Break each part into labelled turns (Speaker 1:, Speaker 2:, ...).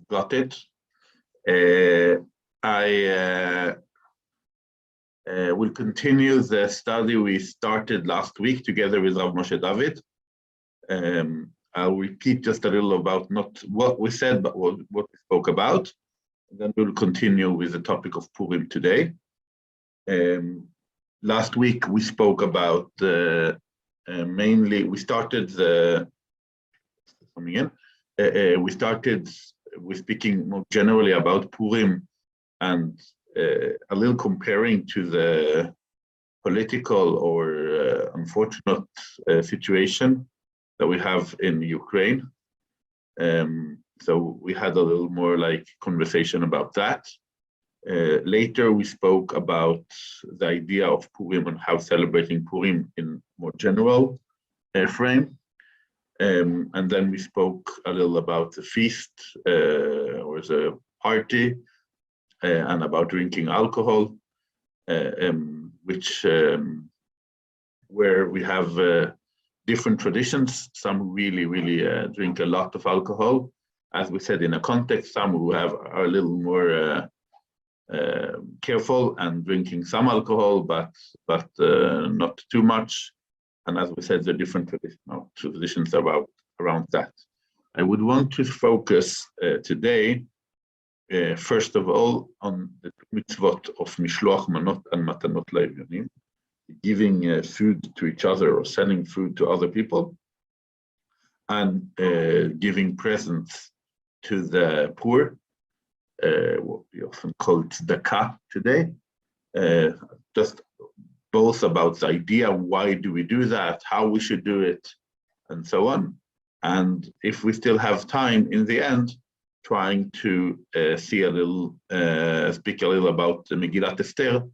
Speaker 1: got it. I will continue the study we started last week together with Rav Moshe David. I'll repeat just a little about not what we said, but what we spoke about. And then we'll continue with the topic of Purim today. Last week we spoke about mainly, we started with speaking more generally about Purim and a little comparing to the political or unfortunate situation that we have in Ukraine. So we had a little more like conversation about that. Later we spoke about the idea of Purim and how celebrating Purim in more general frame. And then we spoke a little about the feast or the party and about drinking alcohol, which where we have different traditions. Some really drink a lot of alcohol, as we said in a context. Some who are a little more careful and drinking some alcohol, but not too much. And as we said, the different traditions around that. I would want to focus today, first of all, on the mitzvot of mishloach manot and matanot la'evyonim, giving food to each other or sending food to other people, and giving presents to the poor, what we often call tzedakah today. Just both about the idea, why do we do that, how we should do it, and so on. And if we still have time in the end, trying to speak a little about the Megillat Esther.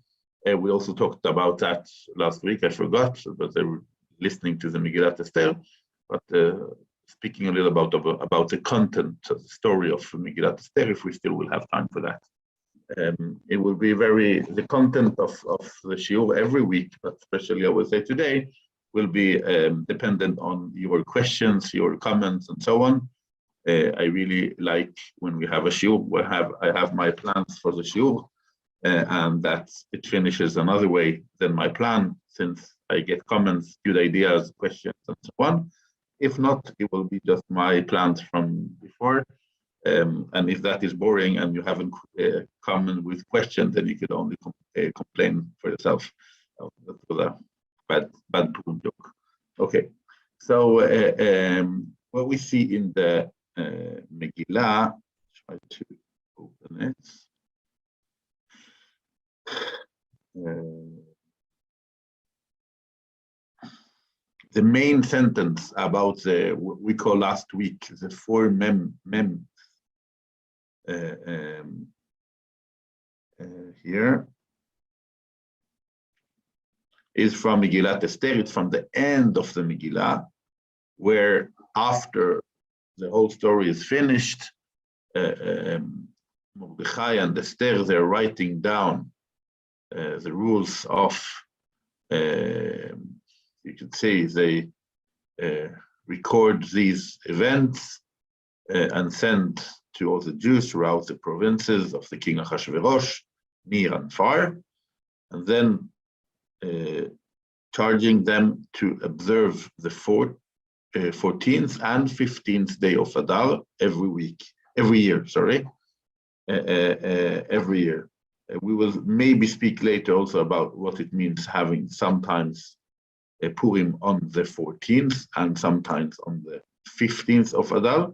Speaker 1: We also talked about that last week, I forgot, but they were listening to the Megillat Esther, but speaking a little about the content of the story of Megillat Esther, if we still will have time for that. It will be the content of the shiur every week, but especially I would say today, will be dependent on your questions, your comments, and so on. I really like when we have a shiur, I have my plans for the shiur, and that it finishes another way than my plan, since I get comments, good ideas, questions, and so on. If not, it will be just my plans from before. And if that is boring and you haven't come with questions, then you could only complain for yourself. That was a bad Purim joke. Okay, so what we see in the Megillah, try to open it. The main sentence about what we call last week, the four mem here is from Megillat Esther. It's from the end of the Megillah, where after the whole story is finished, Mordechai and Esther, they're writing down the rules of, you could say, they record these events and send to all the Jews throughout the provinces of the king Achashverosh, near and far, and then charging them to observe the 14th and 15th day of Adar every year. We will maybe speak later also about what it means having sometimes a Purim on the 14th and sometimes on the 15th of Adar.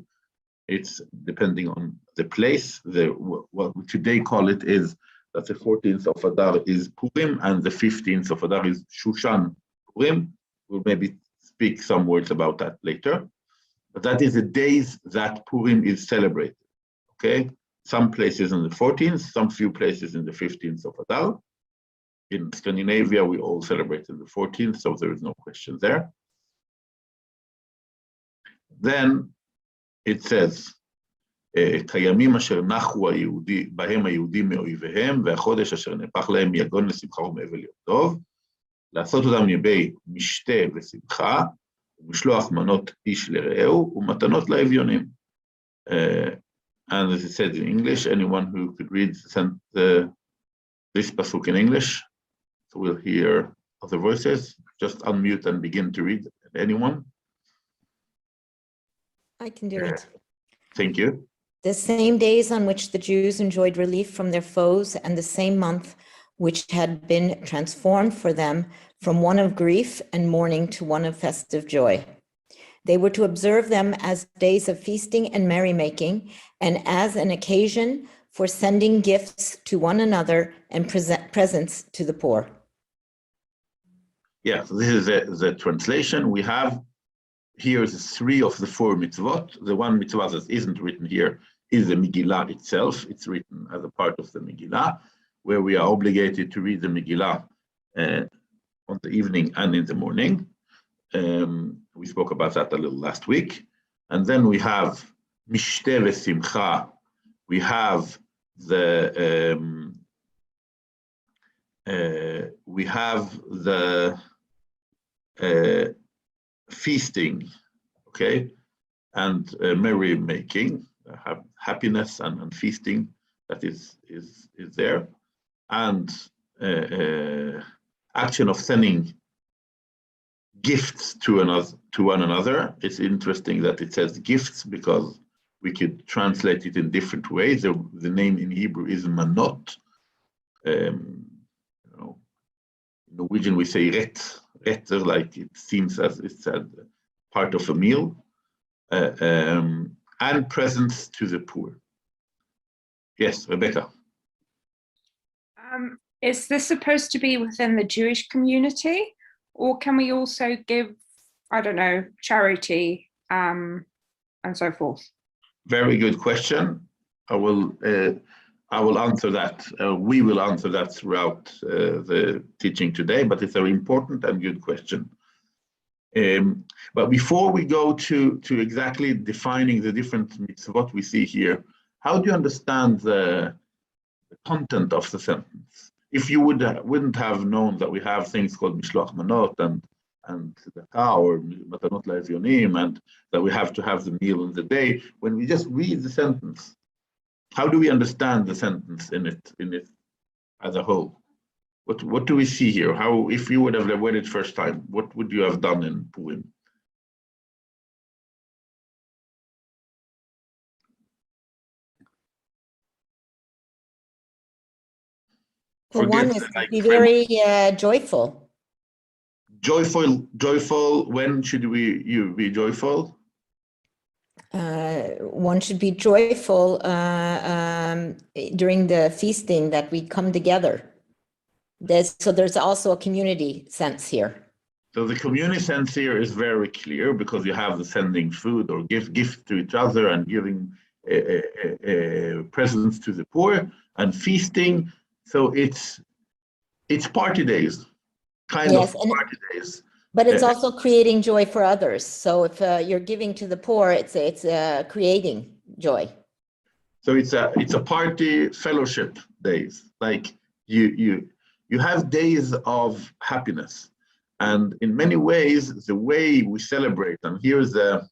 Speaker 1: It's depending on the place. What we today call it is that the 14th of Adar is Purim and the 15th of Adar is Shushan Purim. We'll maybe speak some words about that later. But that is the days that Purim is celebrated, okay? Some places on the 14th, some few places in the 15th of Adar. In Scandinavia, we all celebrated the 14th, so there is no question there. Then it says, את הימים אשר נחו בהם היהודים מאויביהם, והחודש אשר נהפך להם יגון לשמחה ומאבל יום טוב, לעשות אותם ימי משתה ושמחה, ומשלוח מנות איש לרעהו, ומתנות לאביונים. And as it said in English, anyone who could read this pasuk in English, so we'll hear other voices. Just unmute and begin to read. Anyone?
Speaker 2: I can do it.
Speaker 1: Thank you.
Speaker 2: The same days on which the Jews enjoyed relief from their foes, and the same month which had been transformed for them from one of grief and mourning to one of festive joy. They were to observe them as days of feasting and merrymaking, and as an occasion for sending gifts to one another and presents to the poor.
Speaker 1: Yeah, so this is the translation. We have here is 3 of the 4 mitzvot. The one mitzvah that isn't written here is the Megillah itself. It's written as a part of the Megillah, where we are obligated to read the Megillah on the evening and in the morning. We spoke about that a little last week. And then we have Mishteh v'Simcha. We have the feasting, okay, and merrymaking, happiness and feasting that is there, and action of sending gifts to one another. It's interesting that it says gifts because we could translate it in different ways. The name in Hebrew is manot. In Norwegian we say retter, like it seems as it's a part of a meal, and presents to the poor. Yes, Rebecca.
Speaker 3: Is this supposed to be within the Jewish community, or can we also give, I don't know, charity and so forth?
Speaker 1: Very good question. I will answer that. We will answer that throughout the teaching today, but it's a very important and good question. But before we go to exactly defining the different mitzvot we see here, how do you understand the content of the sentence? If you wouldn't have known that we have things called mishloach manot and tzedakah or matanot la'evyonim, and that we have to have the meal in the day, when we just read the sentence, how do we understand the sentence in it as a whole? What do we see here? How, if you would have read it first time, what would you have done in Purim?
Speaker 2: For one is to be very joyful.
Speaker 1: Joyful. When should you be joyful?
Speaker 2: One should be joyful during the feasting, that we come together. There's also a community sense here.
Speaker 1: So the community sense here is very clear because you have the sending food or gifts to each other and giving presents to the poor and feasting. So it's party days, kind of party days.
Speaker 2: But it's also creating joy for others. So if you're giving to the poor, it's creating joy. So
Speaker 1: it's a party fellowship days. Like you have days of happiness, and in many ways the way we celebrate. And here's the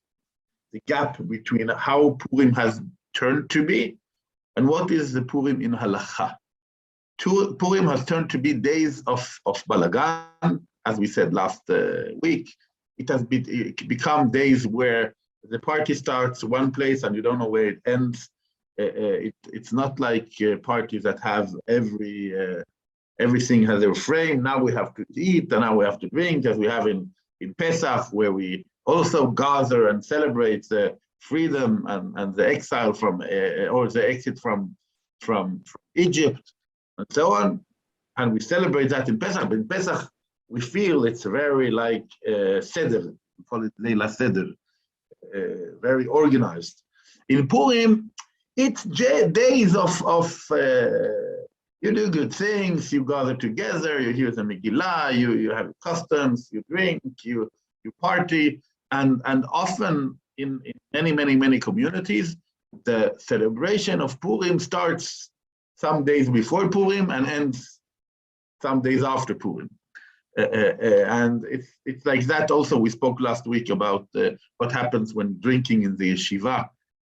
Speaker 1: gap between how Purim has turned to be and what is the Purim in halacha. Purim has turned to be days of balagan, as we said last week. It has become days where the party starts one place and you don't know where it ends. It's not like parties that have everything has a refrain. Now we have to eat and now we have to drink, as we have in Pesach, where we also gather and celebrate the freedom and the exile from or the exit from Egypt and so on. And we celebrate that in Pesach. But in Pesach, we feel it's very like Seder, we call it Leila Seder, very organized. In Purim, it's days of you do good things, you gather together, you hear the Megillah, you have customs, you drink, you party, and often in many communities, the celebration of Purim starts some days before Purim and ends some days after Purim. And it's like that also. We spoke last week about what happens when drinking in the yeshiva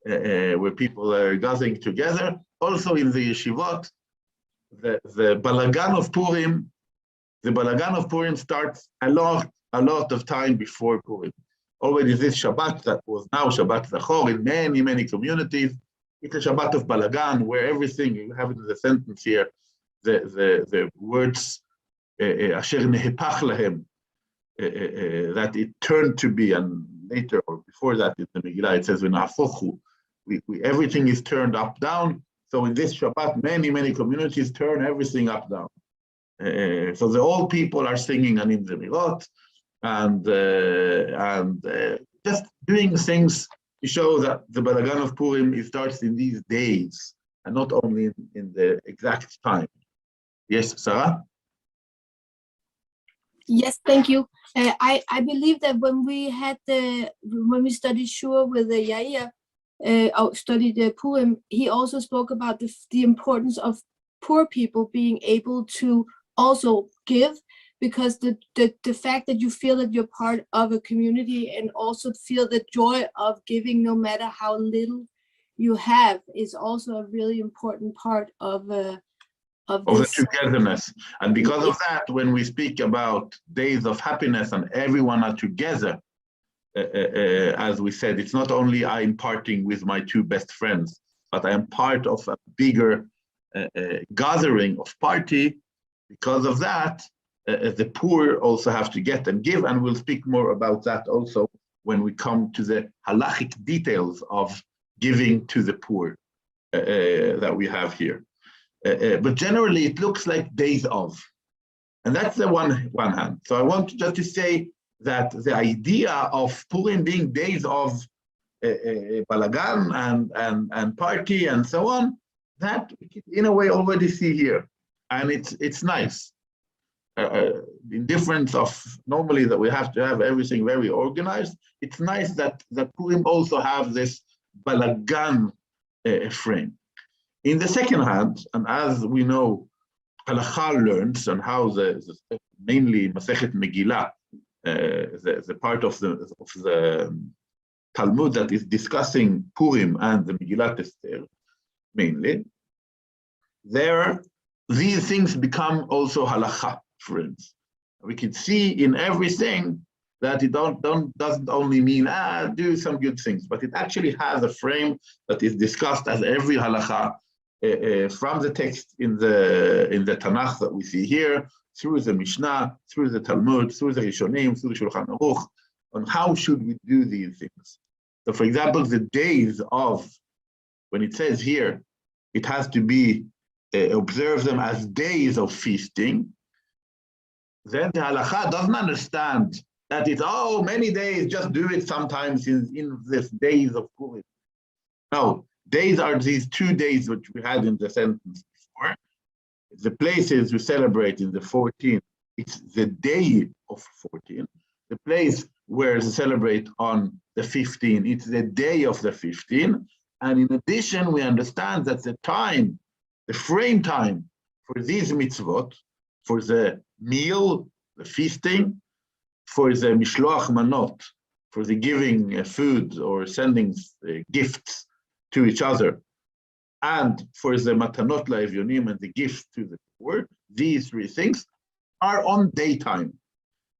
Speaker 1: where people are gathering together. Also in the yeshivot, the balagan of Purim, starts a lot of time before Purim. Already this Shabbat that was now Shabbat Zachor in many, many communities, it's a Shabbat of balagan where everything, you have in the sentence here, the words asher nehepach lahem, that it turned to be, and later or before that in the Megillah it says v'nahafochu, everything is turned up down. So in this Shabbat, many communities turn everything up down. So the old people are singing Anim Zemirot and just doing things to show that the balagan of Purim, it starts in these days and not only in the exact time. Yes, Sarah?
Speaker 4: Yes, thank you. I believe that when we studied Shua with Yair, studied Purim, he also spoke about the importance of poor people being able to also give, because the fact that you feel that you're part of a community and also feel the joy of giving no matter how little you have is also a really important part of the
Speaker 1: togetherness. And because of that, when we speak about days of happiness and everyone are together, as we said, it's not only I'm partying with my two best friends, but I am part of a bigger gathering of party. Because of that, the poor also have to get and give, and we'll speak more about that also when we come to the halachic details of giving to the poor that we have here. But generally, it looks like days of, and that's the one hand. So I want just to say that the idea of Purim being days of balagan and party and so on, that we can in a way already see here, and it's nice. In difference of normally that we have to have everything very organized, it's nice that Purim also have this balagan frame. In the second hand, and as we know, Halakha learns and how mainly Masechet Megillah, the part of the Talmud that is discussing Purim and the Megillat Esther, mainly, these things become also halakha, friends. We can see in everything that it doesn't only mean do some good things, but it actually has a frame that is discussed as every halakha from the text in the Tanakh that we see here, through the Mishnah, through the Talmud, through the Rishonim, through the Shulchan Aruch, on how should we do these things. So, for example, the days of, when it says here, it has to be observe them as days of feasting, then the halakha doesn't understand that it's, many days, just do it sometimes in this days of Purim. No, days are these 2 days which we had in the sentence before. The places we celebrate in the 14th, it's the day of 14. The place where we celebrate on the 15th, it's the day of the 15th. And in addition, we understand that the time, the frame time for these mitzvot, for the meal, the feasting, for the mishloach manot, for the giving food or sending gifts to each other, and for the matanot la'evyonim and the gifts to the poor, these 3 things are on daytime.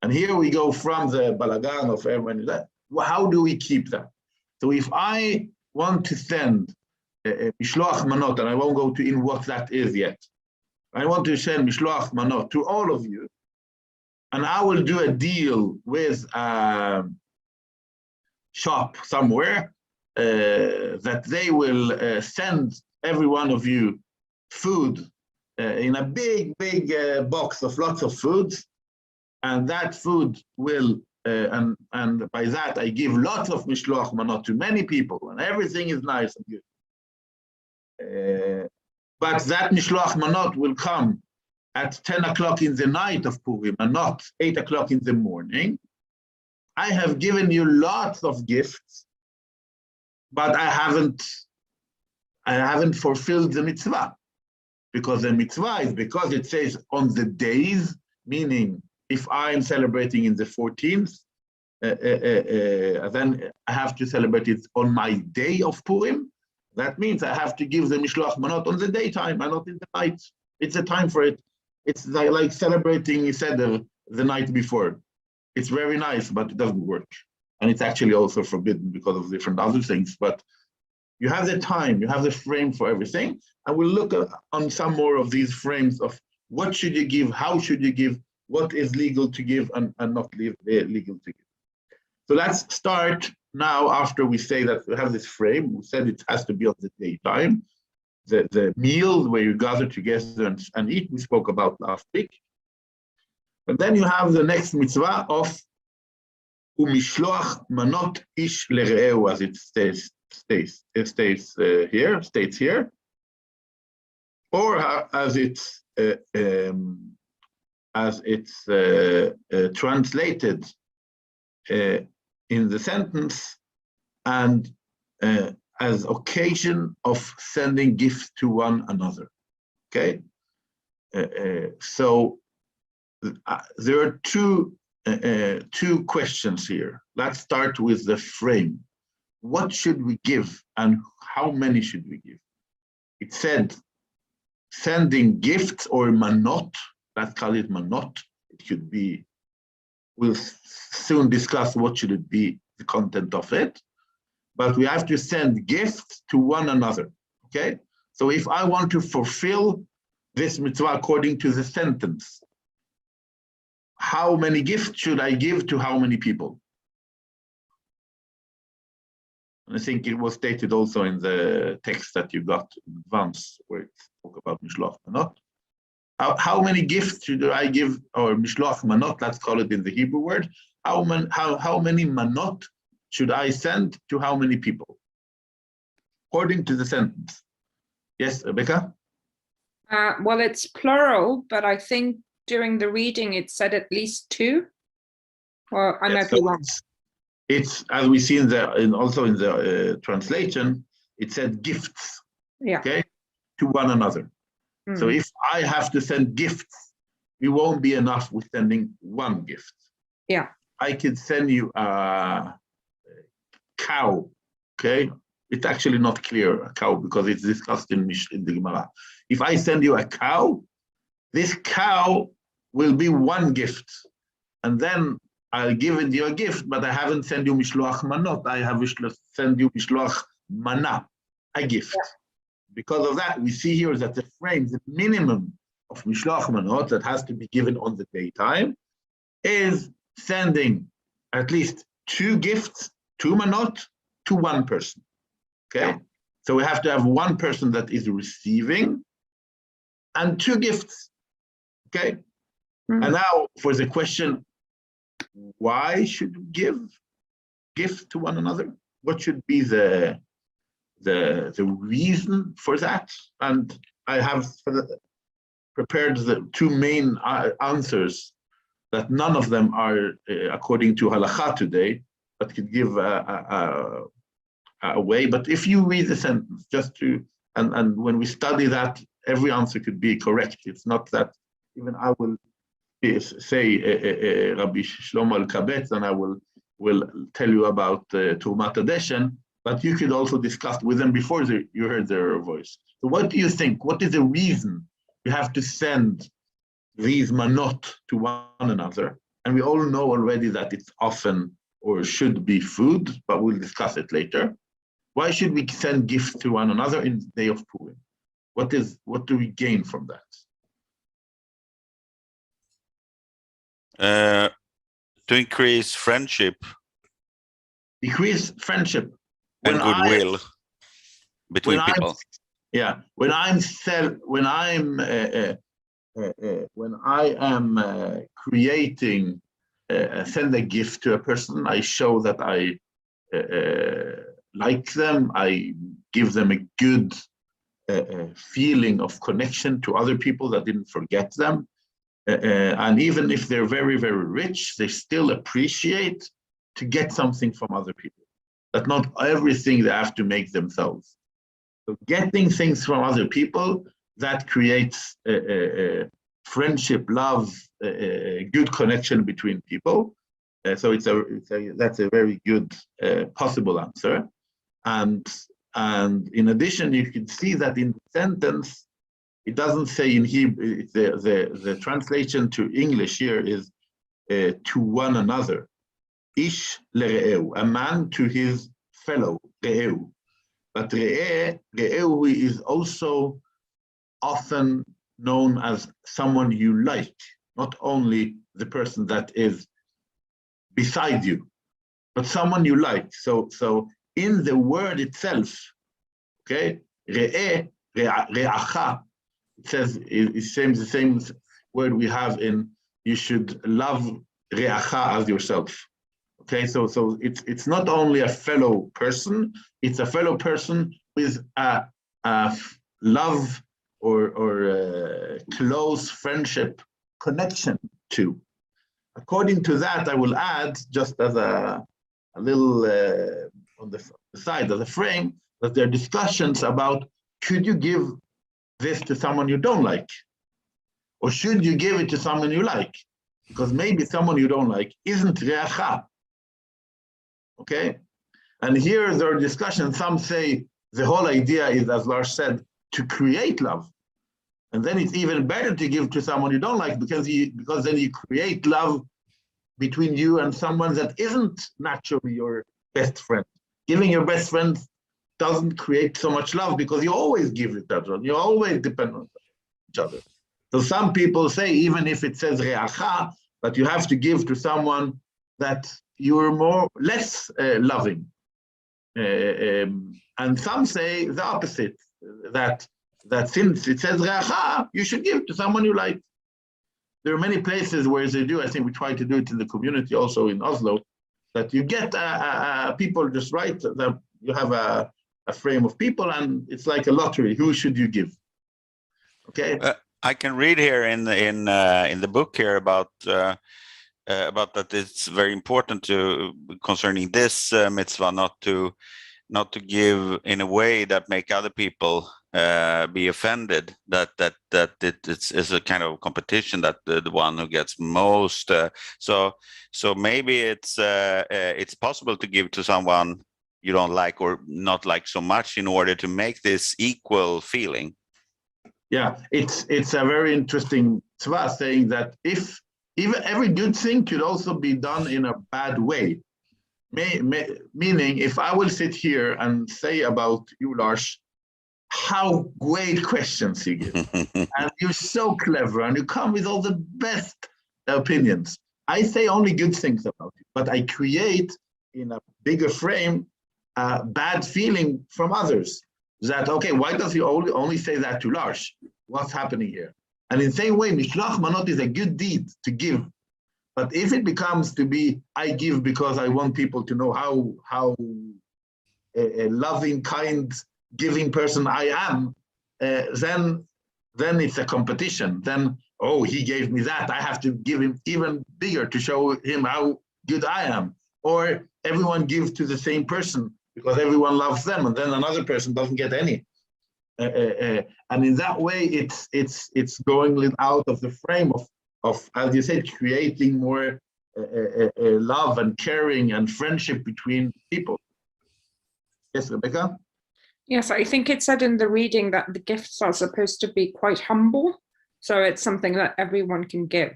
Speaker 1: And here we go from the balagan of everyone. How do we keep that? So if I want to send mishloach manot, and I won't go in what that is yet. I want to send mishloach manot to all of you, and I will do a deal with a shop somewhere that they will send every one of you food in a big box of lots of foods, and that food will and by that I give lots of mishloach manot to many people, and everything is nice and good. But that mishloach manot will come at 10 o'clock in the night of Purim and not 8 o'clock in the morning. I have given you lots of gifts, but I haven't fulfilled the mitzvah, because the mitzvah is because it says on the days, meaning if I'm celebrating in the 14th, then I have to celebrate it on my day of Purim. That means I have to give the mishloach manot on the daytime and not in the night. It's a time for it. It's like celebrating Seder the night before. It's very nice, but it doesn't work. And it's actually also forbidden because of different other things. But you have the time, you have the frame for everything. And we'll look on some more of these frames of what should you give, how should you give, what is legal to give and not legal to give. So let's start now after we say that we have this frame. We said it has to be on the daytime. The meal where you gather together and eat, we spoke about last week. But then you have the next mitzvah of umishloach manot ish lere'eu, as it states here, or as it's translated in the sentence, and as occasion of sending gifts to one another. Okay, so there are two questions here. Let's start with the frame. What should we give and how many should we give? It said sending gifts or manot. Let's call it manot. It could be, we'll soon discuss what should it be, the content of it. But we have to send gifts to one another, okay? So if I want to fulfill this mitzvah according to the sentence, how many gifts should I give to how many people? And I think it was stated also in the text that you got in advance, where it spoke about mishloach manot. How many gifts should I give, or mishloach manot, let's call it in the Hebrew word, how many manot should I send to how many people? According to the sentence. Yes, Rebecca?
Speaker 3: Well, it's plural, but I think during the reading it said at least 2. Well, I might be wrong.
Speaker 1: It's as we see also in the translation, it said gifts.
Speaker 3: Yeah.
Speaker 1: Okay, to one another. So if I have to send gifts, it won't be enough with sending one gift.
Speaker 3: Yeah.
Speaker 1: I could send you a cow. Okay, it's actually not clear, a cow, because it's discussed in the Gemara. If I send you a cow, this cow will be one gift, and then I'll give you a gift, but I haven't sent you mishloach manot. I have sent you mishloach mana, a gift. Yeah. Because of that, we see here that the frame, the minimum of mishloach manot that has to be given on the daytime, is sending at least 2 gifts, 2 manot, to one person. Okay, yeah. So we have to have one person that is receiving and 2 gifts. Okay, and now for the question, why should we give gifts to one another? What should be the reason for that? And I have prepared the 2 main answers that none of them are according to halakha today, but could give a way. But if you read the sentence, just to, and when we study that, every answer could be correct. It's not that even I will say Rabbi Shlomo Al-Kabetz, and I will tell you about Tumat Adeshen, but you could also discuss with them before you heard their voice. So what do you think? What is the reason you have to send these manot to one another? And we all know already that it's often or should be food, but we'll discuss it later. Why should we send gifts to one another in the day of Purim? What do we gain from that?
Speaker 5: To increase friendship.
Speaker 1: Increase friendship.
Speaker 5: And goodwill between people.
Speaker 1: When I am creating, send a gift to a person, I show that I like them. I give them a good feeling of connection to other people that didn't forget them. And even if they're very, very rich, they still appreciate to get something from other people. That not everything they have to make themselves. So getting things from other people, that creates friendship, love, good connection between people. So that's a very good possible answer. And in addition, you can see that in the sentence, it doesn't say in Hebrew, the translation to English here is to one another. Ish lere'eu, a man to his fellow, re'eu. But re'eu is also often known as someone you like, not only the person that is beside you, but someone you like. So in the word itself, okay, re'acha, it says it's the same word we have in you should love re'acha as yourself. Okay, so it's not only a fellow person, it's a fellow person with a love or close friendship connection to. According to that, I will add, just as a little on the side of the frame, that there are discussions about, could you give this to someone you don't like? Or should you give it to someone you like? Because maybe someone you don't like isn't re'acha. Okay? And here there are discussions. Some say the whole idea is, as Lars said, to create love. And then it's even better to give to someone you don't like, because then you create love between you and someone that isn't naturally your best friend. Giving your best friend doesn't create so much love, because you always give it that one. You always depend on each other. So some people say, even if it says re'acha, but you have to give to someone that you're less loving. And some say the opposite, that since it says re'acha, you should give to someone you like. There are many places where they do. I think we try to do it in the community also in Oslo, that you get people just write that you have a frame of people, and it's like a lottery. Who should you give? Okay.
Speaker 5: I can read here in the book here about that it's very important to concerning this mitzvah not to give in a way that make other people be offended, that it's a kind of competition, that the one who gets most so maybe it's possible to give to someone you don't like or not like so much in order to make this equal feeling.
Speaker 1: Yeah, it's a very interesting tzvah, saying that if even every good thing could also be done in a bad way. Meaning, if I will sit here and say about you, Lars, how great questions you give, and you're so clever, and you come with all the best opinions. I say only good things about you, but I create in a bigger frame a bad feeling from others. That, okay, why does he only say that to Lars? What's happening here? And in the same way, Mishloach Manot is a good deed to give. But if it becomes to be, I give because I want people to know how a loving, kind, giving person I am, then it's a competition. Then, oh, he gave me that, I have to give him even bigger to show him how good I am. Or everyone gives to the same person because everyone loves them, and then another person doesn't get any. And in that way, it's going out of the frame of, as you said, creating more love and caring and friendship between people. Yes, Rebecca?
Speaker 3: Yes, I think it said in the reading that the gifts are supposed to be quite humble. So it's something that everyone can give.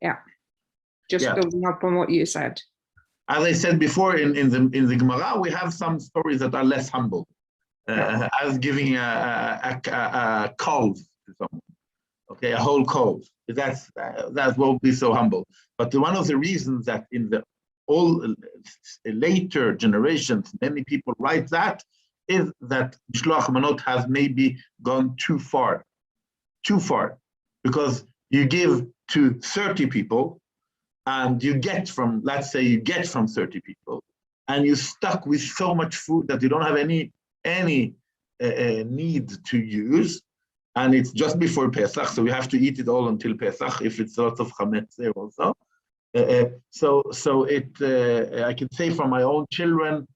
Speaker 3: Yeah, just building up on what you said. As
Speaker 1: I said before, in the Gemara, we have some stories that are less humble, as giving a calf to someone. Okay, a whole coat. That won't be so humble. But one of the reasons that in the all later generations, many people write that is that Mishloach Manot has maybe gone too far, because you give to 30 people, and you get from, let's say, you get from 30 people, and you're stuck with so much food that you don't have any need to use. And it's just before Pesach, so we have to eat it all until Pesach, if it's lots of chametz there also. I can say from my own children,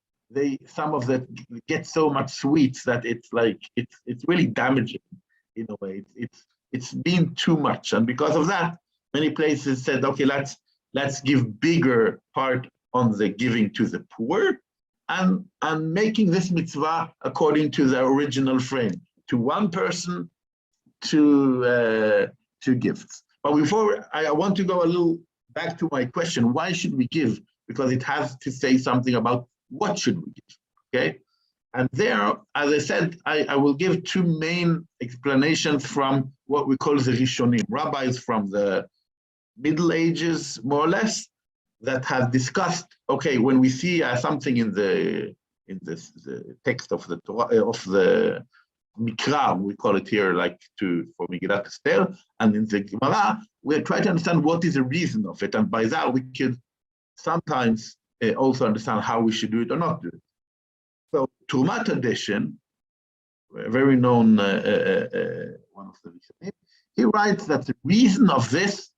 Speaker 1: some of them get so much sweets that it's like it's really damaging in a way. It's been too much, and because of that, many places said, okay, let's let's give bigger part on the giving to the poor, and making this mitzvah according to the original frame, to one person, to gifts. But before, I want to go a little back to my question, why should we give? Because it has to say something about what should we give, okay? And there, as I said, I will give two main explanations from what we call the Rishonim, rabbis from the Middle Ages, more or less, that have discussed, okay, when we see something in the text of the Torah, of the Mikra, we call it here, like for Megillat Esther, and in the Gemara, we try to understand what is the reason of it, and by that we could sometimes also understand how we should do it or not do it. So Trumat tradition, a very known one of the Rishonim, he writes that the reason of this,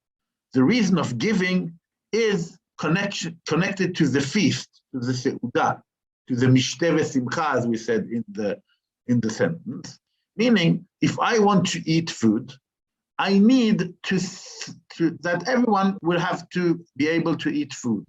Speaker 1: the reason of giving, is connected to the feast, to the Seudah, to the Mishteh Simcha, as we said in the sentence. Meaning, if I want to eat food, I need that everyone will have to be able to eat food.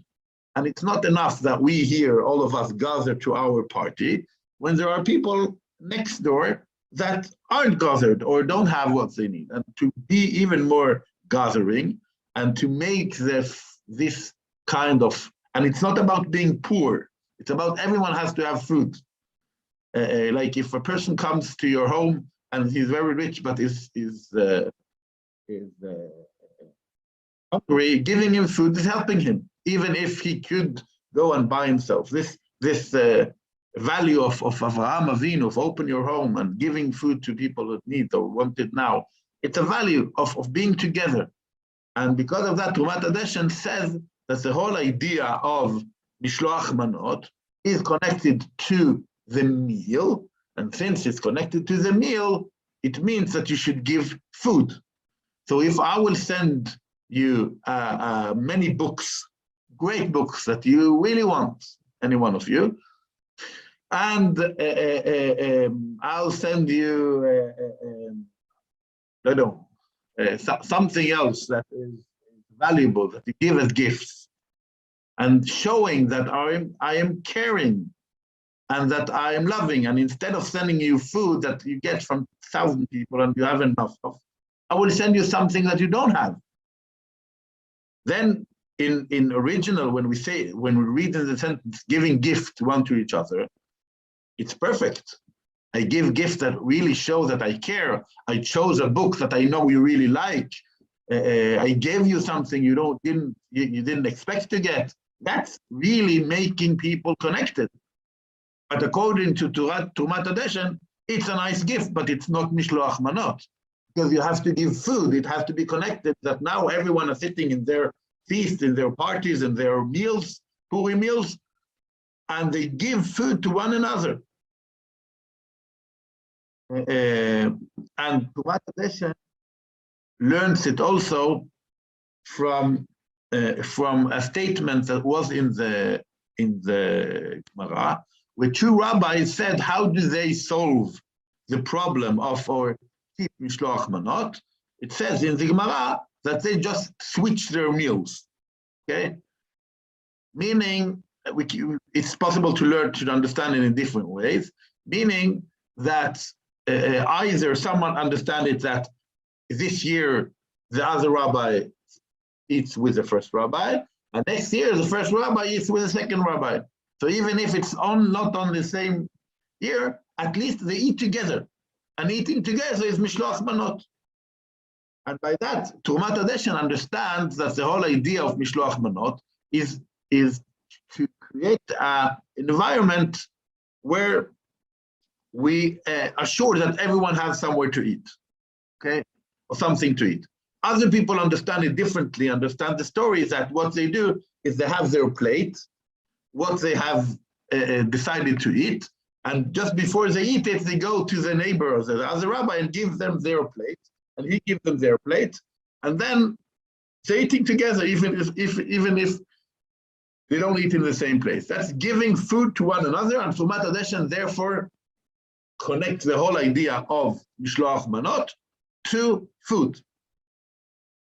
Speaker 1: And it's not enough that we here, all of us, gather to our party when there are people next door that aren't gathered or don't have what they need. And to be even more gathering and to make this kind of, and it's not about being poor, it's about everyone has to have food. Like if a person comes to your home and he's very rich but is hungry, giving him food is helping him, even if he could go and buy himself. This value of Avraham Avinu, of open your home and giving food to people that need or want it now, it's a value of being together. And because of that, Trumat Hadeshen says that the whole idea of Mishloach Manot is connected to the meal, and since it's connected to the meal, it means that you should give food. So if I will send you many books, great books that you really want, any one of you, and I'll send you, I don't know, something else that is valuable, that you give as gifts, and showing that I am caring and that I am loving, and instead of sending you food that you get from 1,000 people and you have enough of, I will send you something that you don't have. Then in original, when we read in the sentence, giving gift one to each other, it's perfect. I give gifts that really show that I care. I chose a book that I know you really like. I gave you something you didn't expect to get. That's really making people connected. But according to Trumat Hadeshen, it's a nice gift, but it's not Mishloach Manot, because you have to give food. It has to be connected that now everyone is sitting in their feast, in their parties, in their meals, Purim meals, and they give food to one another. And Trumat Hadeshen learns it also from a statement that was in the Gemara, where two rabbis said, how do they solve the problem of or keep Mishloach Manot? It says in the Gemara that they just switch their meals, okay? Meaning, it's possible to learn to understand it in different ways, meaning that either someone understands it that this year the other rabbi eats with the first rabbi, and next year the first rabbi eats with the second rabbi. So even if it's not on the same year, at least they eat together. And eating together is Mishloach Manot. And by that, Trumat Hadeshen understands that the whole idea of Mishloach Manot is to create an environment where we are sure that everyone has somewhere to eat, okay, or something to eat. Other people understand it differently, understand the story that what they do is they have their plate, what they have decided to eat, and just before they eat it, they go to the neighbor or the other rabbi and give them their plate, and he gives them their plate, and then they're eating together, even if they don't eat in the same place. That's giving food to one another, and Trumat Hadeshen therefore connects the whole idea of Mishloach Manot to food.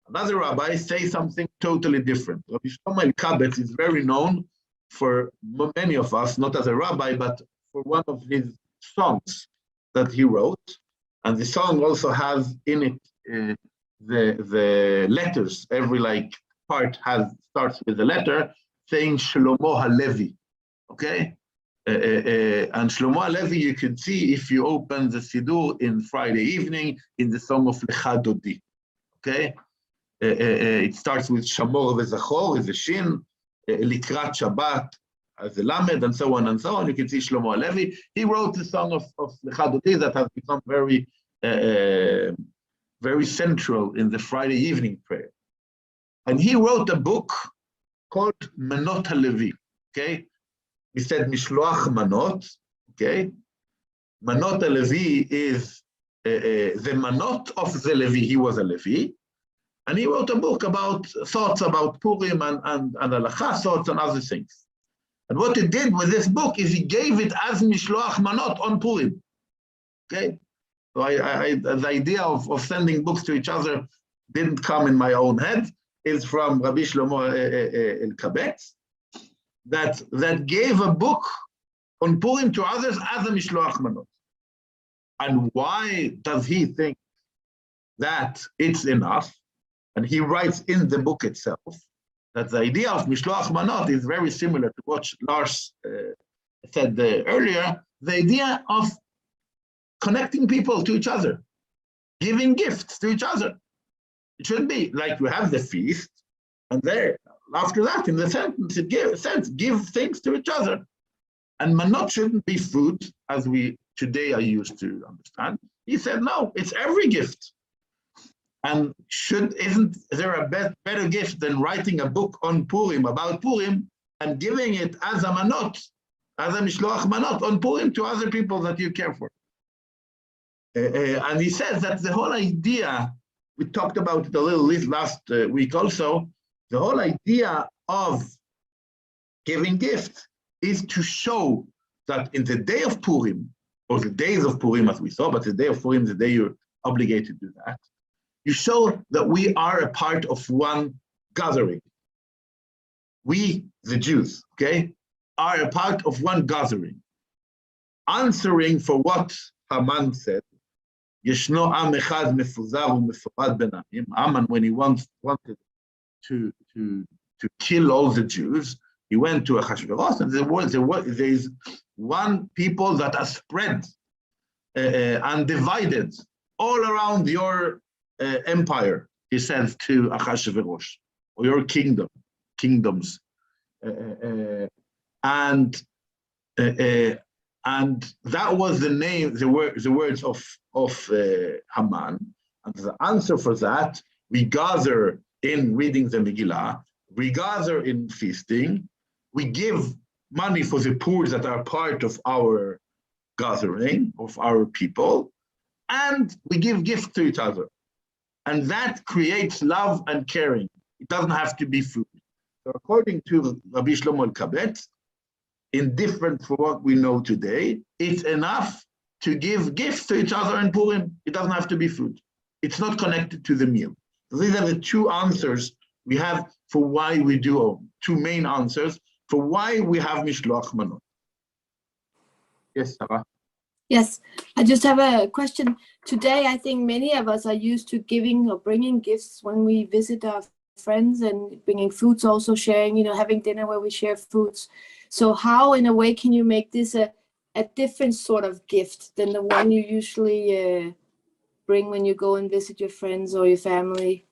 Speaker 1: Another rabbi says something totally different. Rabbi Shlomo Kabetz is very known for many of us, not as a rabbi, but for one of his songs that he wrote. And the song also has in it the letters. Every part starts with a letter saying Shlomo HaLevi. Okay? And Shlomo HaLevi, you can see if you open the Siddur in Friday evening in the song of Lecha Dodi. Okay? It starts with Shamor V'Zachor as a Shin, Likrat Shabbat as a Lamed, and so on and so on. You can see Shlomo HaLevi. He wrote the song of Lecha Dodi that has become very, very central in the Friday evening prayer. And he wrote a book called Manot HaLevi. Okay? He said Mishloach Manot. Okay? Manot HaLevi is the Manot of the Levi. He was a Levi. And he wrote a book about thoughts about Purim and halacha thoughts and other things. And what he did with this book is he gave it as Mishloach Manot on Purim. Okay? So the idea of sending books to each other didn't come in my own head. It's from Rabbi Shlomo Kabetz that gave a book on Purim to others as a Mishloach Manot. And why does he think that it's enough? And he writes in the book itself that the idea of Mishloach Manot is very similar to what Lars said earlier, the idea of connecting people to each other, giving gifts to each other. It should be like we have the feast, and there, after that, in the sentence, it says, give things to each other. And Manot shouldn't be food, as we today are used to understand. He said, no, it's every gift. And isn't there a better gift than writing a book on Purim, about Purim, and giving it as a manot, as a mishloach manot on Purim to other people that you care for? And he says that the whole idea, we talked about it a little last week also, the whole idea of giving gifts is to show that in the day of Purim, or the days of Purim as we saw, but the day of Purim is the day you're obligated to do that, you show that we are a part of one gathering. We, the Jews, okay, are a part of one gathering, answering for what Haman said. Yeshno am echad mefuzar u'mefarad ben amim. Haman, when he wanted to kill all the Jews, he went to Achashverosh, and there is one people that are spread and divided all around your empire, he says to Achashverosh, or your kingdoms, and that was the name, the words of Haman. And the answer for that, we gather in reading the Megillah, we gather in feasting, we give money for the poor that are part of our gathering, of our people, and we give gifts to each other. And that creates love and caring. It doesn't have to be food. So according to Rabbi Shlomo Kabetz, indifferent for what we know today, it's enough to give gifts to each other in Purim. It doesn't have to be food. It's not connected to the meal. So these are the two answers we have for why we do, two main answers for why we have Mishloach Manot. Yes, Sarah?
Speaker 4: Yes, I just have a question. Today, I think many of us are used to giving or bringing gifts when we visit our friends, and bringing foods, also sharing, having dinner where we share foods. So how, in a way, can you make this a different sort of gift than the one you usually bring when you go and visit your friends or your family?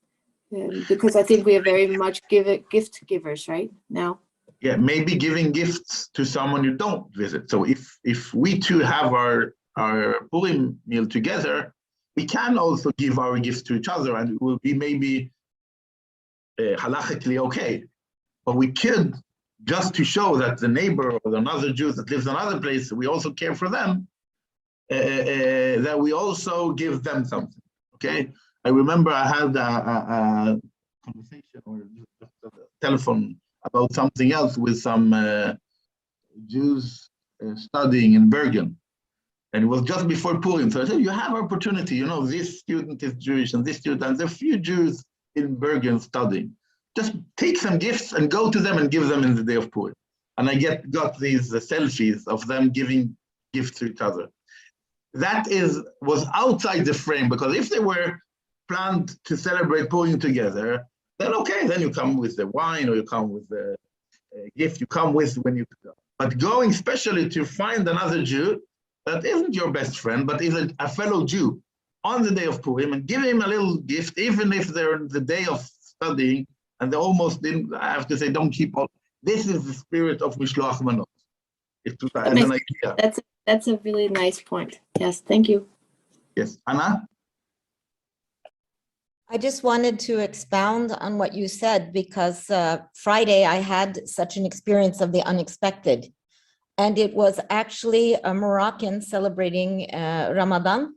Speaker 4: Because I think we are very much gift givers right now.
Speaker 1: Yeah, maybe giving gifts to someone you don't visit. So if we two have our Purim meal together, we can also give our gifts to each other, and it will be maybe halachically okay. But we could, just to show that the neighbor or another Jew that lives in another place, we also care for them, that we also give them something. Okay, I remember I had a conversation or just a telephone about something else with some Jews studying in Bergen. And it was just before Purim. So I said, you have opportunity, this student is Jewish and this student, and there are a few Jews in Bergen studying. just take some gifts and go to them and give them in the day of Purim. And I got these selfies of them giving gifts to each other. That was outside the frame, because if they were planned to celebrate Purim together, then okay, then you come with the wine or you come with the gift you come with when you go. But going especially to find another Jew that isn't your best friend, but is a fellow Jew on the day of Purim and give him a little gift, even if they're in the day of studying and they almost didn't, I have to say, don't keep on. This is the spirit of Mishloach Manot. As an idea.
Speaker 4: That's a really nice point. Yes, thank you.
Speaker 1: Yes, Anna?
Speaker 2: I just wanted to expound on what you said, because Friday I had such an experience of the unexpected. And it was actually a Moroccan celebrating Ramadan.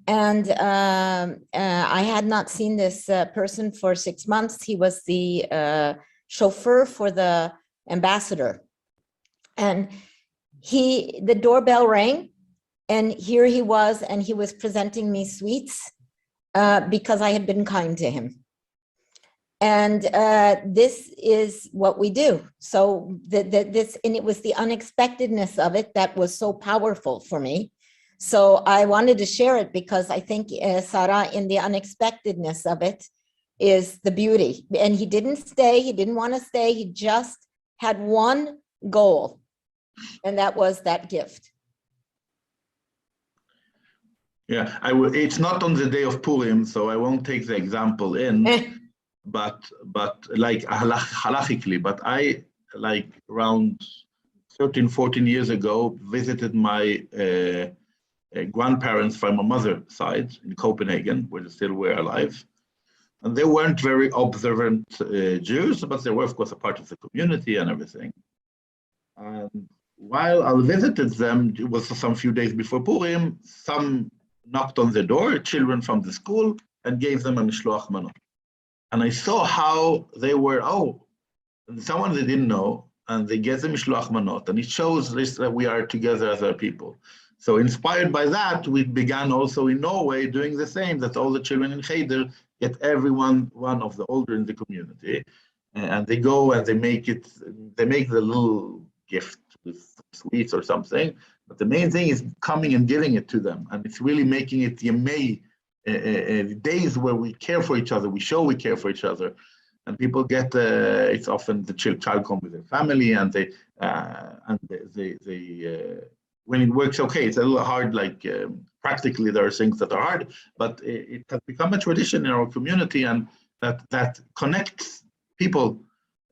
Speaker 2: And I had not seen this person for 6 months. He was the chauffeur for the ambassador. And the doorbell rang, and here he was, and he was presenting me sweets because I had been kind to him. And this is what we do. So and it was the unexpectedness of it that was so powerful for me. So I wanted to share it because I think, Sarah, in the unexpectedness of it is the beauty. And he didn't stay, he didn't want to stay, he just had one goal, and that was that gift.
Speaker 1: Yeah, it's not on the day of Purim, so I won't take the example in, but like halachically, but I, like around 13, 14 years ago, visited my grandparents from my mother's side in Copenhagen, where they still were alive. And they weren't very observant Jews, but they were, of course, a part of the community and everything. And while I visited them, it was some few days before Purim, some knocked on the door, children from the school, and gave them a Mishloach Manot. And I saw how they were, someone they didn't know, and they get the Mishloach Manot, and it shows this, that we are together as a people. So inspired by that, we began also in Norway doing the same, that all the children in Cheder get one of the older in the community, and they go and they make the little gift with sweets or something, but the main thing is coming and giving it to them, and it's really making it Yemei, days where we care for each other, we show we care for each other, and people get, it's often the child comes with their family, and they when it works okay, it's a little hard, like practically there are things that are hard, but it has become a tradition in our community, and that connects people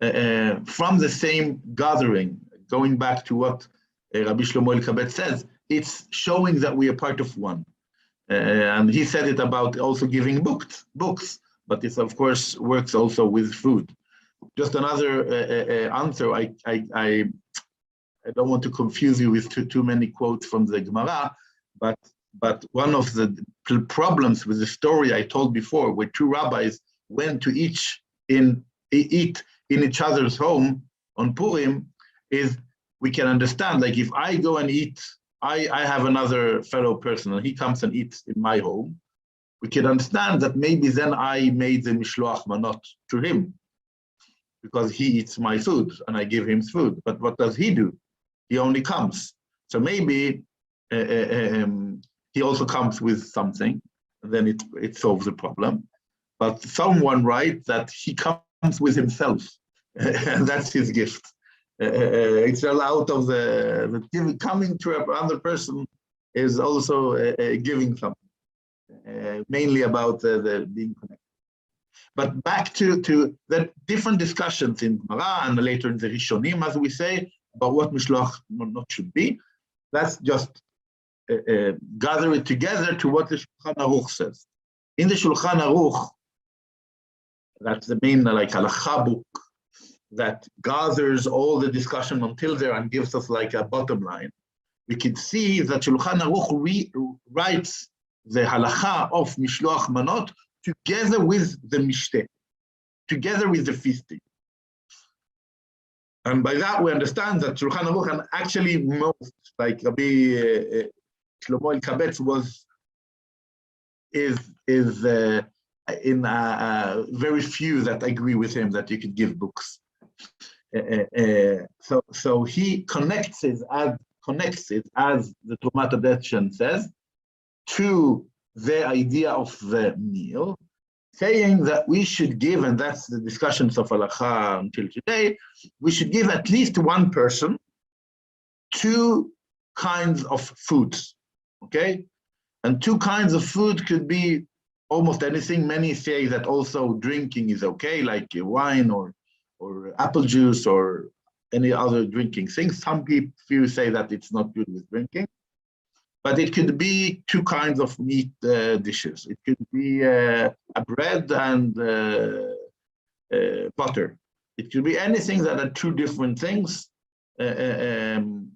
Speaker 1: from the same gathering. Going back to what Rabbi Shlomo Elkabetz says, it's showing that we are part of one. And he said it about also giving books, but it of course works also with food. Just another answer, I don't want to confuse you with too many quotes from the Gemara, but one of the problems with the story I told before, where two rabbis went to eat in each other's home on Purim, is we can understand, like if I go and eat, I have another fellow person and he comes and eats in my home, we can understand that maybe then I made the Mishloach Manot to him because he eats my food and I give him food. But what does he do? He only comes. So maybe he also comes with something, and then it solves the problem. But someone writes that he comes with himself, and that's his gift. It's all out of the giving. Coming to another person is also giving something, mainly about the being connected. But back to the different discussions in Gemara and later in the Rishonim, as we say, about what Mishloach Manot should be. Let's just gather it together to what the Shulchan Aruch says. In the Shulchan Aruch, that's the main like halakha book that gathers all the discussion until there and gives us like a bottom line. We can see that Shulchan Aruch writes the halakha of Mishloach Manot together with the mishteh, together with the feasting. And by that we understand that Shulchan Aruch, and actually most, like Rabbi Shlomo Elkabetz is very few that agree with him that you could give books. So he connects it as the Trumat Hadeshen says to the idea of the meal, saying that we should give, and that's the discussions of Halacha until today, we should give at least one person 2 kinds of foods, okay? And 2 kinds of food could be almost anything. Many say that also drinking is okay, like wine or apple juice or any other drinking things. Some people say that it's not good with drinking. But it could be 2 kinds of meat dishes. It could be a bread and butter. It could be anything that are 2 different things. And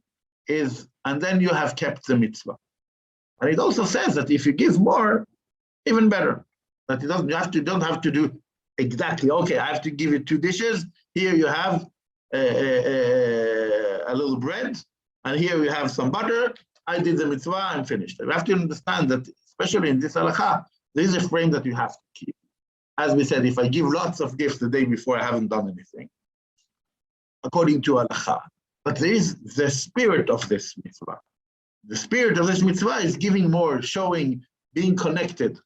Speaker 1: then you have kept the mitzvah. And it also says that if you give more, even better. That you don't have to do exactly. Okay, I have to give you 2 dishes. Here you have a little bread, and here you have some butter. I did the mitzvah, I'm finished. You have to understand that, especially in this halakha, there is a frame that you have to keep. As we said, if I give lots of gifts the day before, I haven't done anything, according to halakha. But there is the spirit of this mitzvah. The spirit of this mitzvah is giving more, showing, being connected.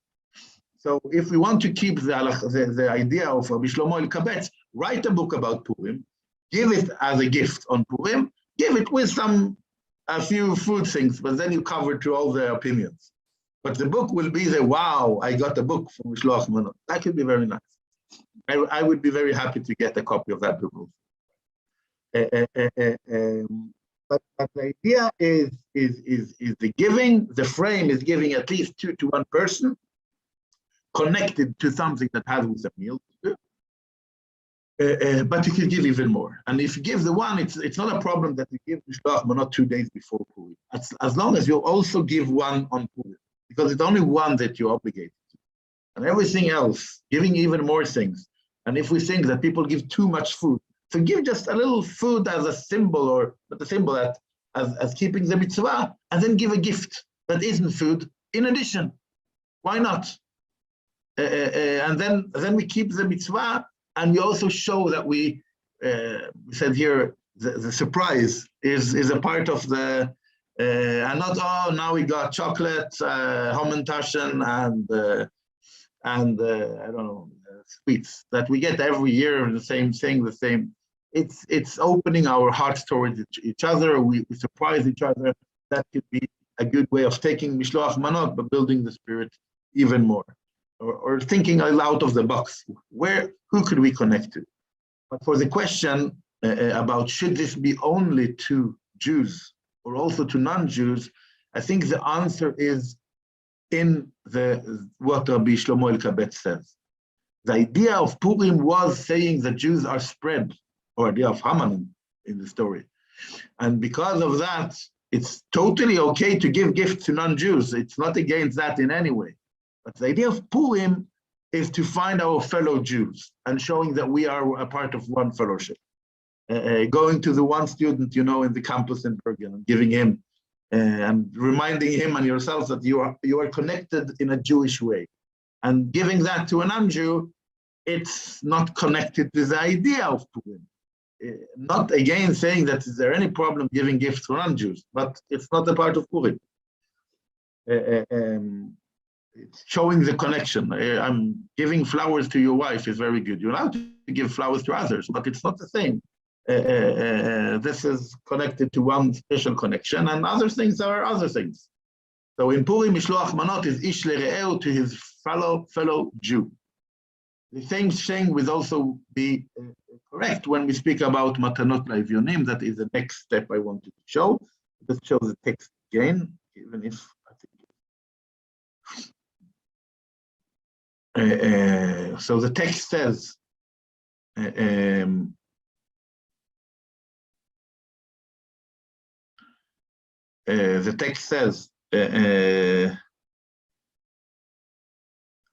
Speaker 1: So if we want to keep the idea of Rabbi Shlomo El-Kabetz, write a book about Purim, give it as a gift on Purim, give it with a few food things, but then you cover to all the opinions. But the book will be wow, I got a book from Mishloach Manot. That could be very nice. I would be very happy to get a copy of that book. But the idea is the giving, the frame is giving at least 2 to 1 person, connected to something that has with a meal to do. But you can give even more. And if you give the one, it's not a problem that you give Mishloach Manot 2 days before Purim. As long as you also give one on Purim, because it's only one that you're obligated to. And everything else, giving even more things. And if we think that people give too much food, so give just a little food as a symbol, or not a symbol as keeping the mitzvah, and then give a gift that isn't food in addition. Why not? And then we keep the mitzvah, and we also show that we said here the surprise is a part of the and not now we got chocolate, Hamantaschen and I don't know, sweets that we get every year, the same thing, the same. It's opening our hearts towards each other. We surprise each other. That could be a good way of taking Mishloach Manot, but building the spirit even more, or thinking out of the box. Who could we connect to? But for the question about should this be only to Jews or also to non-Jews, I think the answer is in what Rabbi Shlomo El-Kabetz says. The idea of Purim was saying that Jews are spread, or idea of Haman in the story. And because of that, it's totally okay to give gifts to non-Jews. It's not against that in any way. But the idea of Purim is to find our fellow Jews and showing that we are a part of one fellowship. Going to the one student, in the campus in Bergen and giving him and reminding him and yourselves that you are connected in a Jewish way. And giving that to a non-Jew, it's not connected to the idea of Purim. Not again saying that is there any problem giving gifts to non-Jews, but it's not a part of Purim. It's showing the connection. I'm giving flowers to your wife is very good. You're allowed to give flowers to others, but it's not the same. This is connected to one special connection, and other things are other things. So in Purim, Mishloach Manot is Ish Lere'eu, to his fellow Jew. The same thing would also be correct when we speak about Matanot La'Evyonim. That is the next step I wanted to show. Let's show the text again, even if I think. So the text says,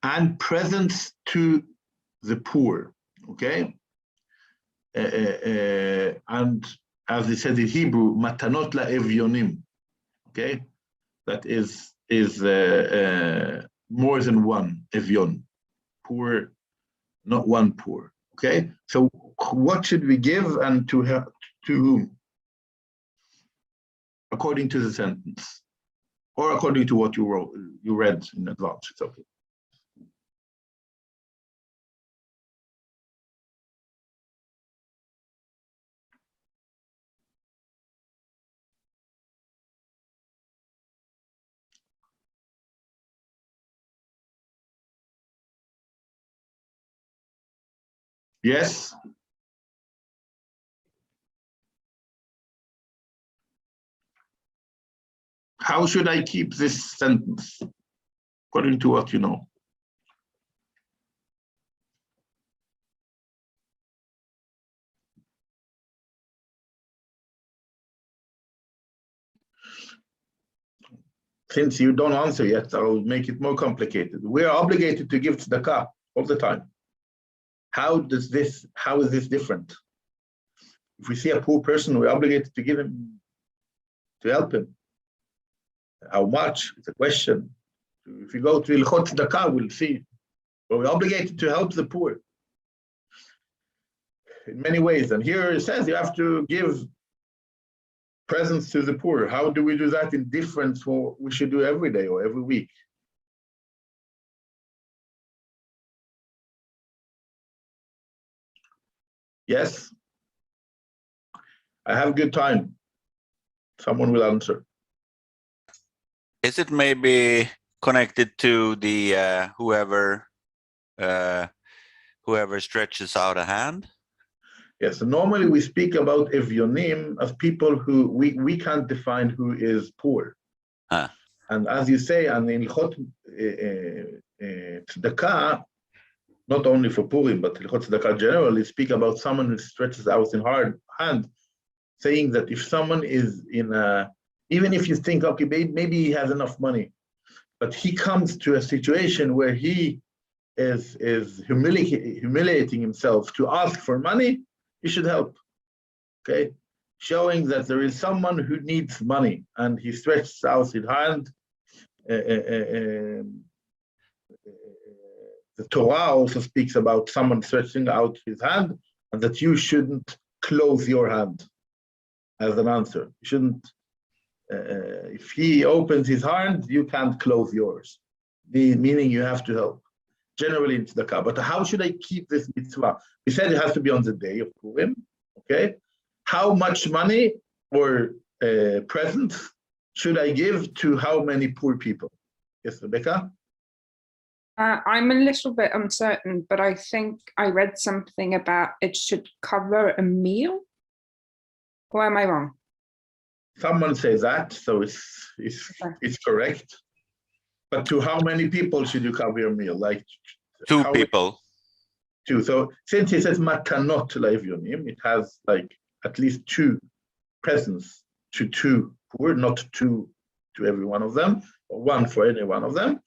Speaker 1: and presents to the poor, okay? And as they said in Hebrew, matanot la'evyonim, okay? That is more than one evyon. poor, not one poor. Okay, so what should we give and to whom? According to the sentence, or according to what you read in advance. It's okay. Yes. How should I keep this sentence? According to what you know. Since you don't answer yet, I'll make it more complicated. We are obligated to give tzedakah all the time. How is this different? If we see a poor person, we're obligated to give him, to help him. How much? It's a question. If you go to Ilchot Tzedakah, we'll see. But we're obligated to help the poor in many ways. And here it says you have to give presents to the poor. How do we do that in difference from what we should do every day or every week? Yes? I have good time. Someone will answer.
Speaker 5: Is it maybe connected to the whoever stretches out a hand?
Speaker 1: Yes, so normally we speak about evyonim as people who we can't define who is poor.
Speaker 5: Huh.
Speaker 1: And as you say, and in Ilchot Tzedakah, not only for Purim, but Ilchot Tzedakah generally speak about someone who stretches out in hard hand, saying that if someone is in a, even if you think, okay, maybe he has enough money, but he comes to a situation where he is humiliating himself to ask for money, you should help, okay? Showing that there is someone who needs money and he stretches out his hand. The Torah also speaks about someone stretching out his hand and that you shouldn't close your hand as an answer. You shouldn't, if he opens his hand, you can't close yours, meaning you have to help. Generally into the car. But how should I keep this mitzvah? We said it has to be on the day of Purim, okay? How much money or presents should I give to how many poor people? Yes, Rebecca?
Speaker 3: I'm a little bit uncertain, but I think I read something about it should cover a meal. Or am I wrong?
Speaker 1: Someone says that, so it's correct. But to how many people should you cover your meal? Like
Speaker 5: Two people.
Speaker 1: Two. So since it says matanot le'evyonim, it has like at least two presents to two poor, not two to every one of them, or one for any one of them.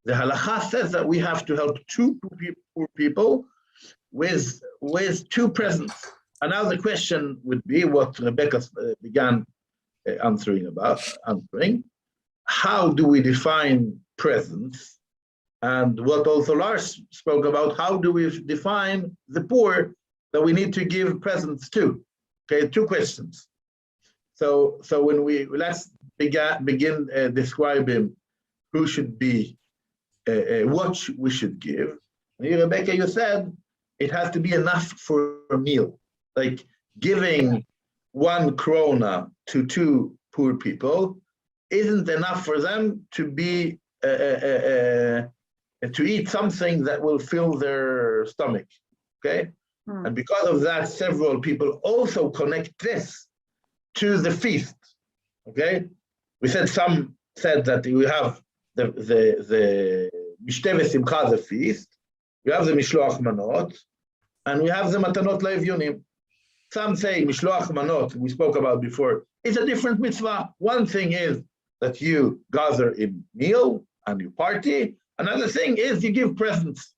Speaker 1: The halacha says that we have to help two poor people with two presents. And now the question would be what Rebecca began answering. How do we define presents? And what also Lars spoke about, how do we define the poor that we need to give presents to? Okay, two questions. So when let's begin describing who should be, what we should give. And Rebecca, you said it has to be enough for a meal. Like giving 1 krona to two poor people isn't enough for them to be to eat something that will fill their stomach, okay? And because of that, several people also connect this to the feast, okay? We said some said that we have the Mishteh V'Simcha, the feast, we have the Mishloach Manot, and we have the Matanot Le'Evyonim. Some say Mishloach Manot, we spoke about before, it's a different mitzvah. One thing is that you gather in meal and you party. Another thing is you give presents,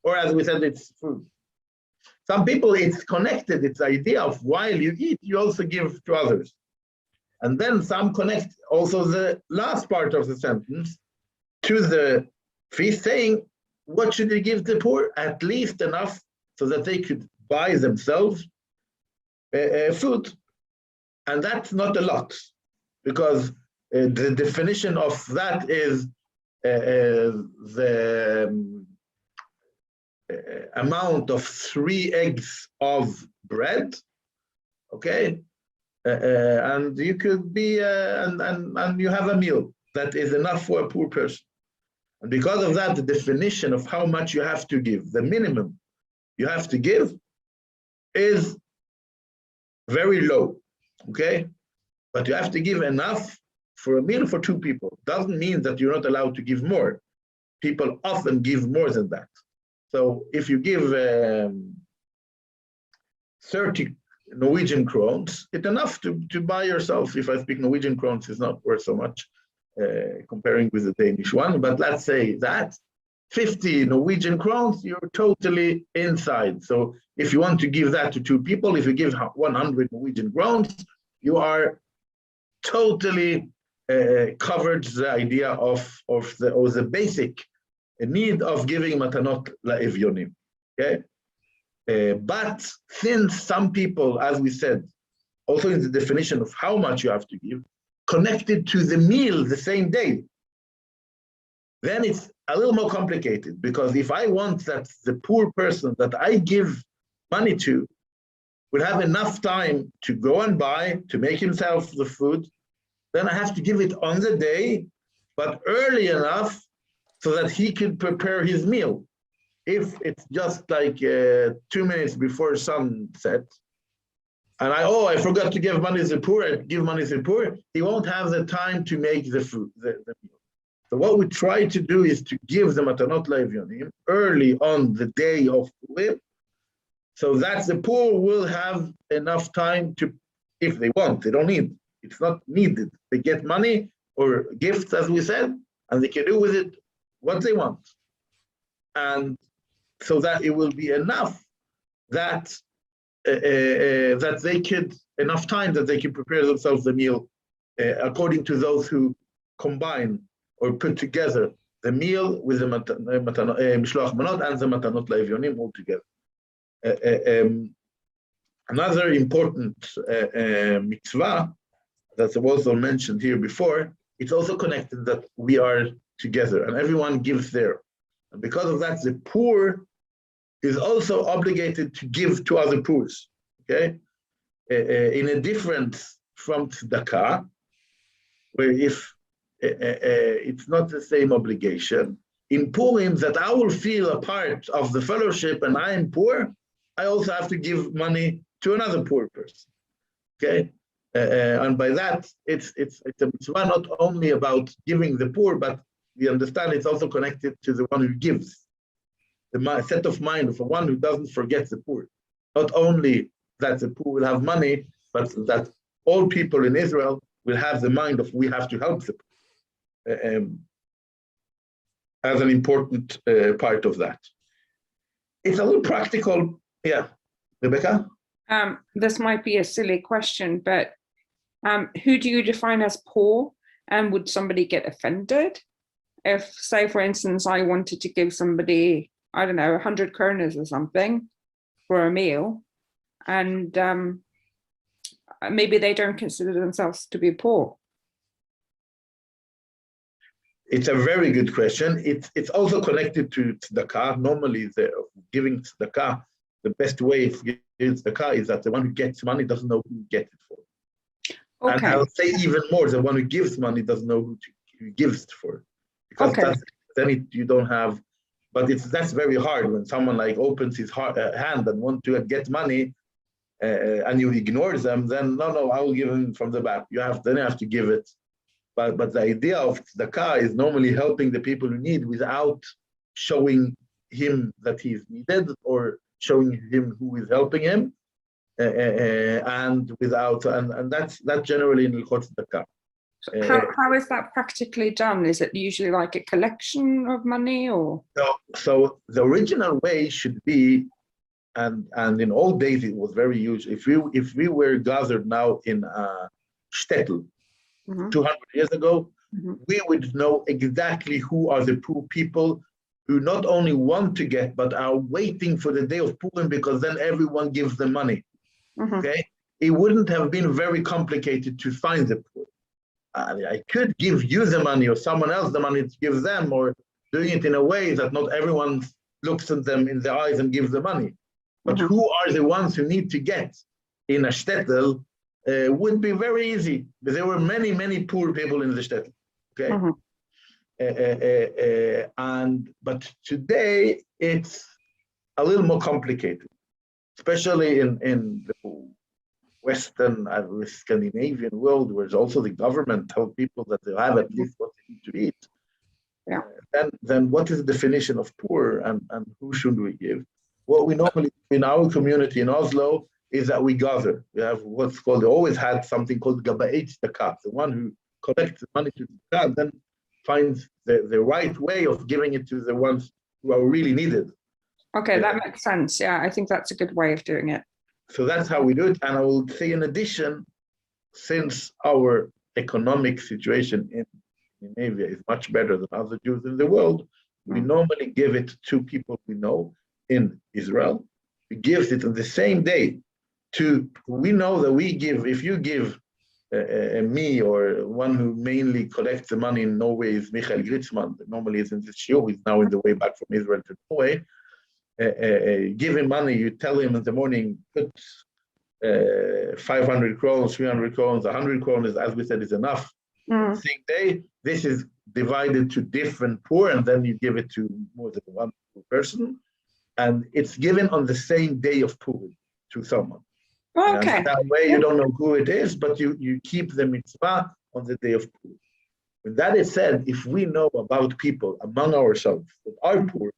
Speaker 1: or as we said, it's food. Some people, it's connected, it's the idea of while you eat, you also give to others. And then some connect also the last part of the sentence to the feast, saying, what should you give the poor? At least enough so that they could buy themselves food. And that's not a lot, because the definition of that is the amount of 3 eggs of bread, okay? And you could be, and you have a meal that is enough for a poor person. And because of that, the definition of how much you have to give, the minimum you have to give, is very low, okay? But you have to give enough for a meal for 2 people. Doesn't mean that you're not allowed to give more. People often give more than that. So if you give 30 Norwegian crowns, it's enough to buy yourself. If I speak Norwegian crowns, it's not worth so much comparing with the Danish one, but let's say that 50 Norwegian crowns, you're totally inside. So if you want to give that to 2 people, if you give 100 Norwegian crowns, you are totally covered the idea of the basic need of giving matanot la'evyonim. Okay, but since some people, as we said, also in the definition of how much you have to give, connected to the meal the same day, then it's a little more complicated, because if I want that the poor person that I give money to will have enough time to go and buy, to make himself the food, then I have to give it on the day, but early enough so that he can prepare his meal. If it's just like 2 minutes before sunset, and I forgot to give money to the poor, I give money to the poor, he won't have the time to make the food, the meal. So what we try to do is to give the matanot la'evyonim early on the day of Purim, so that the poor will have enough time to, if they want, they don't need, it's not needed. They get money or gifts, as we said, and they can do with it what they want. And so that it will be enough that that they could, enough time that they can prepare themselves the meal according to those who combine or put together the meal with the mishloach manot and the matanot la'evyonim all together. Another important mitzvah that was also mentioned here before, it's also connected that we are together and everyone gives there. And because of that, the poor is also obligated to give to other poor, okay? In a difference from tzedakah, where if it's not the same obligation. In Purim, that I will feel a part of the fellowship and I am poor, I also have to give money to another poor person, okay? And by that, it's a mitzvah not only about giving the poor, but we understand it's also connected to the one who gives. The set of mind of one who doesn't forget the poor. Not only that the poor will have money, but that all people in Israel will have the mind of we have to help the poor. As an important part of that. It's a little practical. Yeah, Rebecca?
Speaker 3: This might be a silly question, but who do you define as poor? And would somebody get offended if, say, for instance, I wanted to give somebody, I don't know, 100 kronas or something for a meal, and maybe they don't consider themselves to be poor?
Speaker 1: It's a very good question. It's also connected to tzedakah. Normally, giving tzedakah, the best way of giving tzedakah is that the one who gets money doesn't know who gets it for. Okay. And I'll say even more, the one who gives money doesn't know who gives it for. Because then you don't have, but that's very hard when someone like opens his hand and wants to get money and you ignore them, then no, I will give him from the back. Then you have to give it. But the idea of tzedakah is normally helping the people who need without showing him that he is needed or showing him who is helping him, and that's generally in Hilchot tzedakah.
Speaker 3: How is that practically done? Is it usually like a collection of money, or?
Speaker 1: So the original way should be, and in old days it was very usual. If we were gathered now in a shtetl, 200 years ago, we would know exactly who are the poor people who not only want to get, but are waiting for the day of Purim because then everyone gives them money. Okay, it wouldn't have been very complicated to find the poor. I could give you the money or someone else the money to give them, or doing it in a way that not everyone looks at them in the eyes and gives the money. But who are the ones who need to get in a shtetl would be very easy. But there were many, many poor people in the shtetl. Okay. But today it's a little more complicated, especially in the Western Scandinavian world, where also the government tells people that they have at least what they need to eat.
Speaker 3: Yeah.
Speaker 1: Then what is the definition of poor, and who should we give? What we normally do in our community in Oslo is that we gather. We have what's called, we always had something called Gaba'et Zakat, the one who collects the money to the Zakat, then finds the right way of giving it to the ones who are really needed.
Speaker 3: Okay, that makes sense. Yeah, I think that's a good way of doing it.
Speaker 1: So that's how we do it. And I will say, in addition, since our economic situation in Scandinavia is much better than other Jews in the world, we normally give it to people we know in Israel. We give it on the same day to, we know that we give, if you give me, or one who mainly collects the money in Norway is Michael Gritzman, normally is in the shiur, he's now in the way back from Israel to Norway. Give him money, you tell him in the morning, put 500 krones, 300 krones, 100 krones, as we said, is enough. Same day, this is divided to different poor, and then you give it to more than one person, and it's given on the same day of Purim to someone.
Speaker 3: Okay.
Speaker 1: And that way you don't know who it is, but you keep the mitzvah on the day of Purim. When that is said, if we know about people among ourselves that are poor,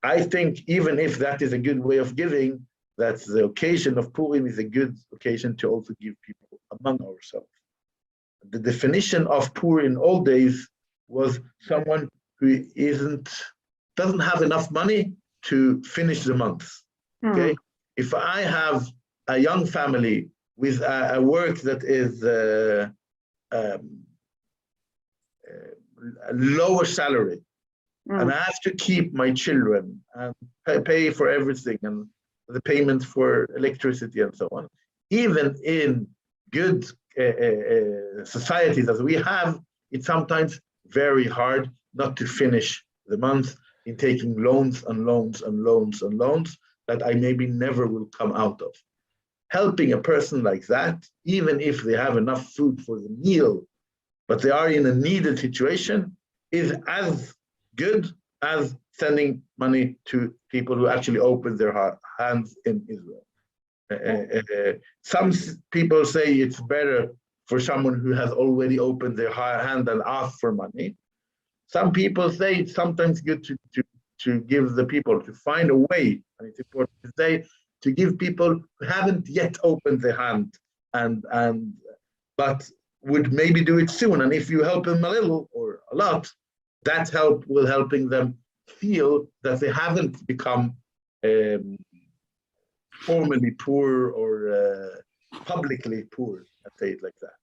Speaker 1: I think even if that is a good way of giving, that the occasion of Purim is a good occasion to also give people among ourselves. The definition of poor in old days was someone who doesn't have enough money to finish the month. Okay, if I have a young family with a work that is a lower salary, and I have to keep my children and pay for everything and the payment for electricity and so on, even in good societies as we have, it's sometimes very hard not to finish the month in taking loans and loans and loans and loans that I maybe never will come out of. Helping a person like that, even if they have enough food for the meal, but they are in a needed situation, is as good as sending money to people who actually open their hands in Israel. Some people say it's better for someone who has already opened their hand and asked for money. Some people say it's sometimes good to give the people, to find a way, and it's important to say, to give people who haven't yet opened their hand but would maybe do it soon. And if you help them a little or a lot, that help will helping them feel that they haven't become formally poor or publicly poor, let's say it like that.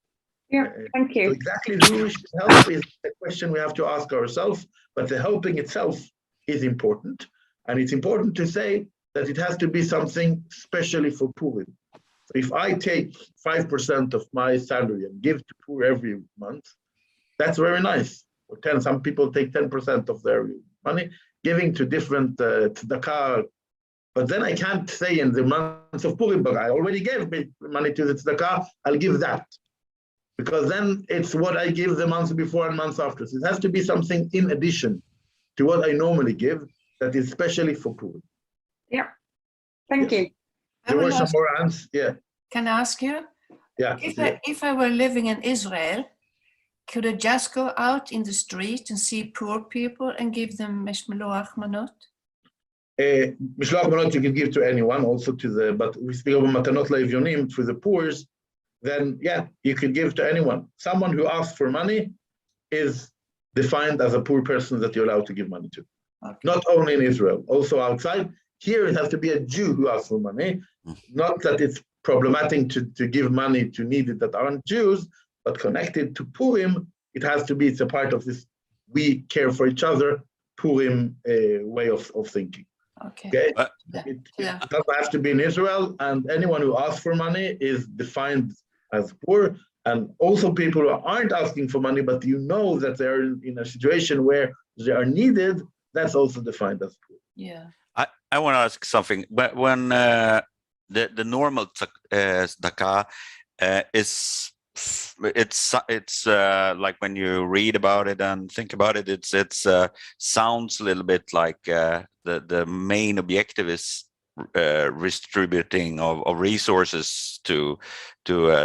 Speaker 3: Yeah, thank you.
Speaker 1: So exactly who we should help is a question we have to ask ourselves, but the helping itself is important. And it's important to say that it has to be something specially for Purim. So if I take 5% of my salary and give to poor every month, that's very nice. Or 10, some people take 10% of their money, giving to different tzedakah. But then I can't say in the month of Purim, but I already gave money to the tzedakah, I'll give that. Because then it's what I give the month before and months after. So it has to be something in addition to what I normally give that is specially for Purim.
Speaker 3: Yeah, thank you.
Speaker 1: There were some more answers. Yeah.
Speaker 6: Can I ask you?
Speaker 1: Yeah.
Speaker 6: If I were living in Israel, could I just go out in the street and see poor people and give them mishloach manot?
Speaker 1: Mishloach manot you can give to anyone, also to the, but we speak of matanot le'ivyonim, for the poor, then yeah, you could give to anyone. Someone who asks for money is defined as a poor person that you're allowed to give money to. Okay. Not only in Israel, also outside. Here it has to be a Jew who asks for money. Not that it's problematic to give money to needy that aren't Jews, but connected to Purim, it has to be, it's a part of this we care for each other Purim way of thinking.
Speaker 6: Okay.
Speaker 1: Okay,
Speaker 6: Yeah.
Speaker 1: it
Speaker 6: Yeah.
Speaker 1: doesn't have to be in Israel, and anyone who asks for money is defined as poor. And also people who aren't asking for money, but you know that they're in a situation where they are needed, that's also defined as poor.
Speaker 6: Yeah.
Speaker 5: I want to ask something. When the normal tzedakah is, it's like when you read about it and think about it, it's sounds a little bit like the main objective is redistributing of resources to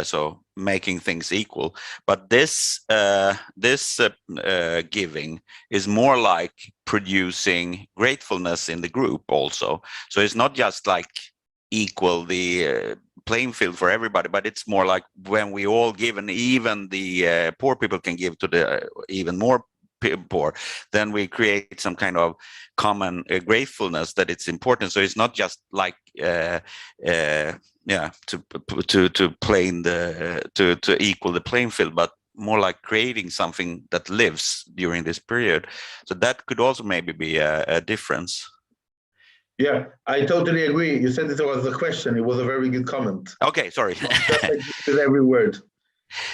Speaker 5: so making things equal. But this giving is more like producing gratefulness in the group also. So it's not just like equal the playing field for everybody, but it's more like when we all give, and even the poor people can give to the even more poor, then we create some kind of common gratefulness that it's important. So it's not just like to play in the to equal the playing field, but more like creating something that lives during this period. So that could also maybe be a difference.
Speaker 1: Yeah, I totally agree. You said it was a question. It was a very good comment.
Speaker 5: Okay, sorry.
Speaker 1: With every word.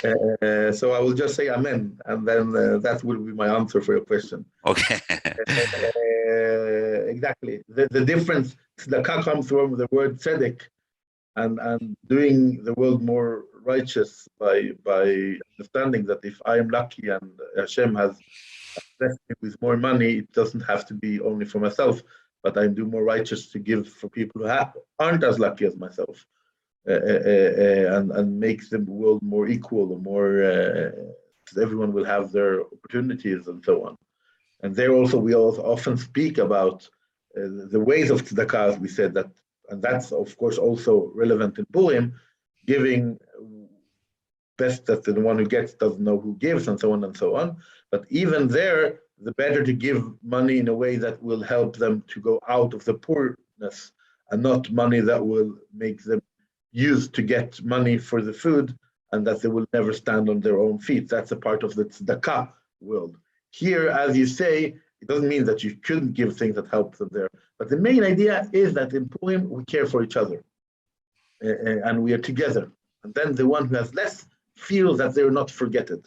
Speaker 1: So I will just say amen, and then that will be my answer for your question.
Speaker 5: Okay.
Speaker 1: Exactly. The difference, tzedakah comes from the word tzedek, and doing the world more righteous by understanding that if I am lucky and Hashem has blessed me with more money, it doesn't have to be only for myself, but I do more righteous to give for people who aren't as lucky as myself, and make the world more equal, or more, everyone will have their opportunities and so on. And there also, we also often speak about the ways of tzedakah, as we said, that, and that's of course also relevant in Purim, giving best that the one who gets doesn't know who gives, and so on and so on. But even there, the better to give money in a way that will help them to go out of the poorness, and not money that will make them use to get money for the food, and that they will never stand on their own feet. That's a part of the tzedakah world. Here, as you say, it doesn't mean that you couldn't give things that help them there. But the main idea is that in Purim, we care for each other, and we are together. And then the one who has less feels that they're not forgotten.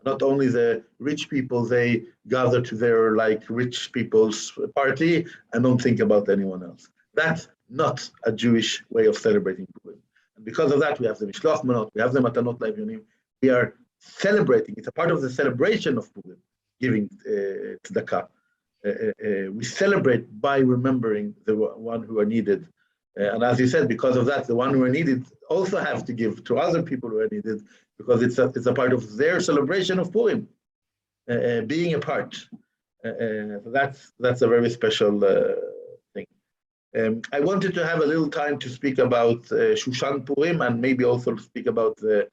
Speaker 1: Not only the rich people, they gather to their like rich people's party and don't think about anyone else. That's not a Jewish way of celebrating Purim. And because of that, we have the Mishloach Manot, we have the Matanot Le'Evyonim. We are celebrating. It's a part of the celebration of Purim, giving tzedakah. We celebrate by remembering the one who are needed. And as you said, because of that, the one who are needed also have to give to other people who are needed, because it's a part of their celebration of Purim, being a part. So that's a very special thing. I wanted to have a little time to speak about Shushan Purim, and maybe also speak about the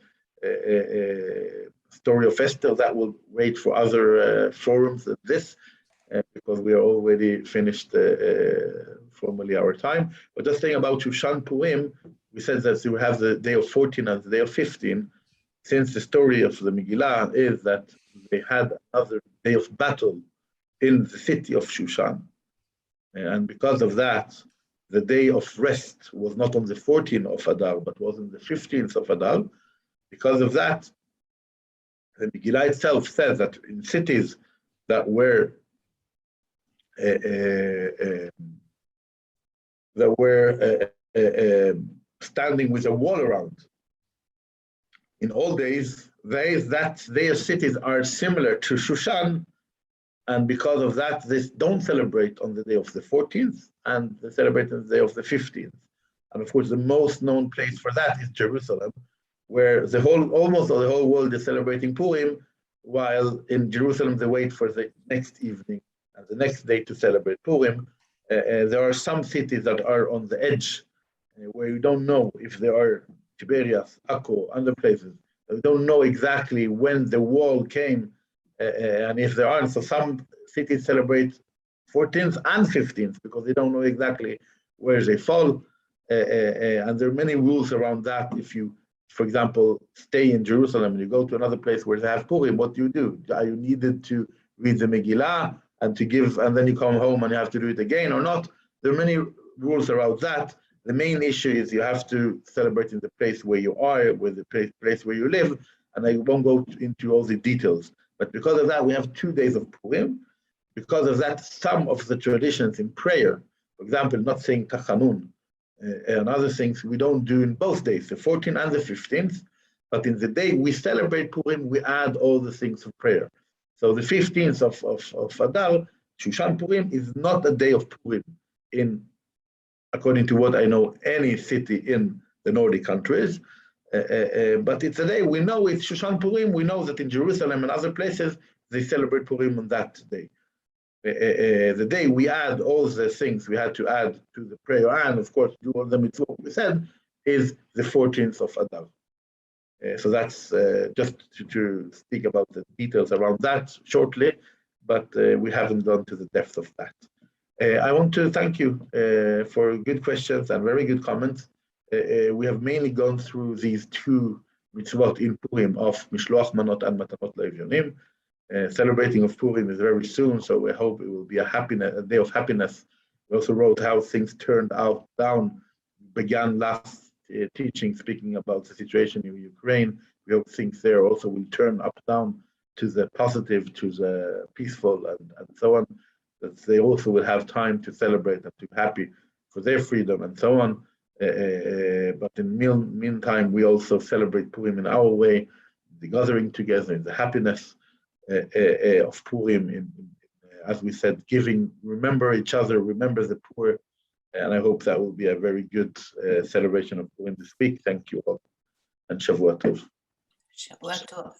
Speaker 1: story of Esther. That will wait for other forums than this, because we are already finished formally our time. But just saying about Shushan Purim, we said that we have the day of 14 and the day of 15, since the story of the Megillah is that they had another day of battle in the city of Shushan. And because of that, the day of rest was not on the 14th of Adar, but was on the 15th of Adar. Because of that, the Megillah itself says that in cities that were standing with a wall around, in all days, their cities are similar to Shushan, and because of that, they don't celebrate on the day of the 14th, and they celebrate on the day of the 15th. And of course, the most known place for that is Jerusalem, where almost the whole world is celebrating Purim, while in Jerusalem they wait for the next evening and the next day to celebrate Purim. There are some cities that are on the edge, where you don't know if there are Tiberias, Akko, other places. We don't know exactly when the wall came, and if there aren't. So some cities celebrate 14th and 15th because they don't know exactly where they fall. And there are many rules around that. If you, for example, stay in Jerusalem and you go to another place where they have Purim, what do? Are you needed to read the Megillah? and to give, and then you come home and you have to do it again or not. There are many rules around that. The main issue is you have to celebrate in the place where you are, with the place where you live, and I won't go into all the details. But because of that, we have 2 days of Purim. Because of that, some of the traditions in prayer, for example, not saying Tachanun and other things, we don't do in both days, the 14th and the 15th. But in the day we celebrate Purim, we add all the things of prayer. So the 15th of Adar, Shushan Purim, is not a day of Purim according to what I know, any city in the Nordic countries. But it's a day we know it's Shushan Purim. We know that in Jerusalem and other places, they celebrate Purim on that day. The day we add all the things we had to add to the prayer and, of course, do all the mitzvot we said, is the 14th of Adar. So that's just to speak about the details around that shortly, but we haven't gone to the depth of that. I want to thank you for good questions and very good comments. We have mainly gone through these 2 mitzvot in Purim of Mishloach Manot and Matanot Le'Evyonim. Celebrating of Purim is very soon, so we hope it will be a day of happiness. We also wrote how things turned out began last teaching, speaking about the situation in Ukraine. We hope things there also will turn up down to the positive, to the peaceful, and so on. That they also will have time to celebrate and to be happy for their freedom and so on. But in the meantime, we also celebrate Purim in our way, the gathering together, in the happiness of Purim, as we said, giving, remember each other, remember the poor, and I hope that will be a very good celebration of Purim this week. Thank you all, and Shavua Tov.
Speaker 6: Shavua Tov.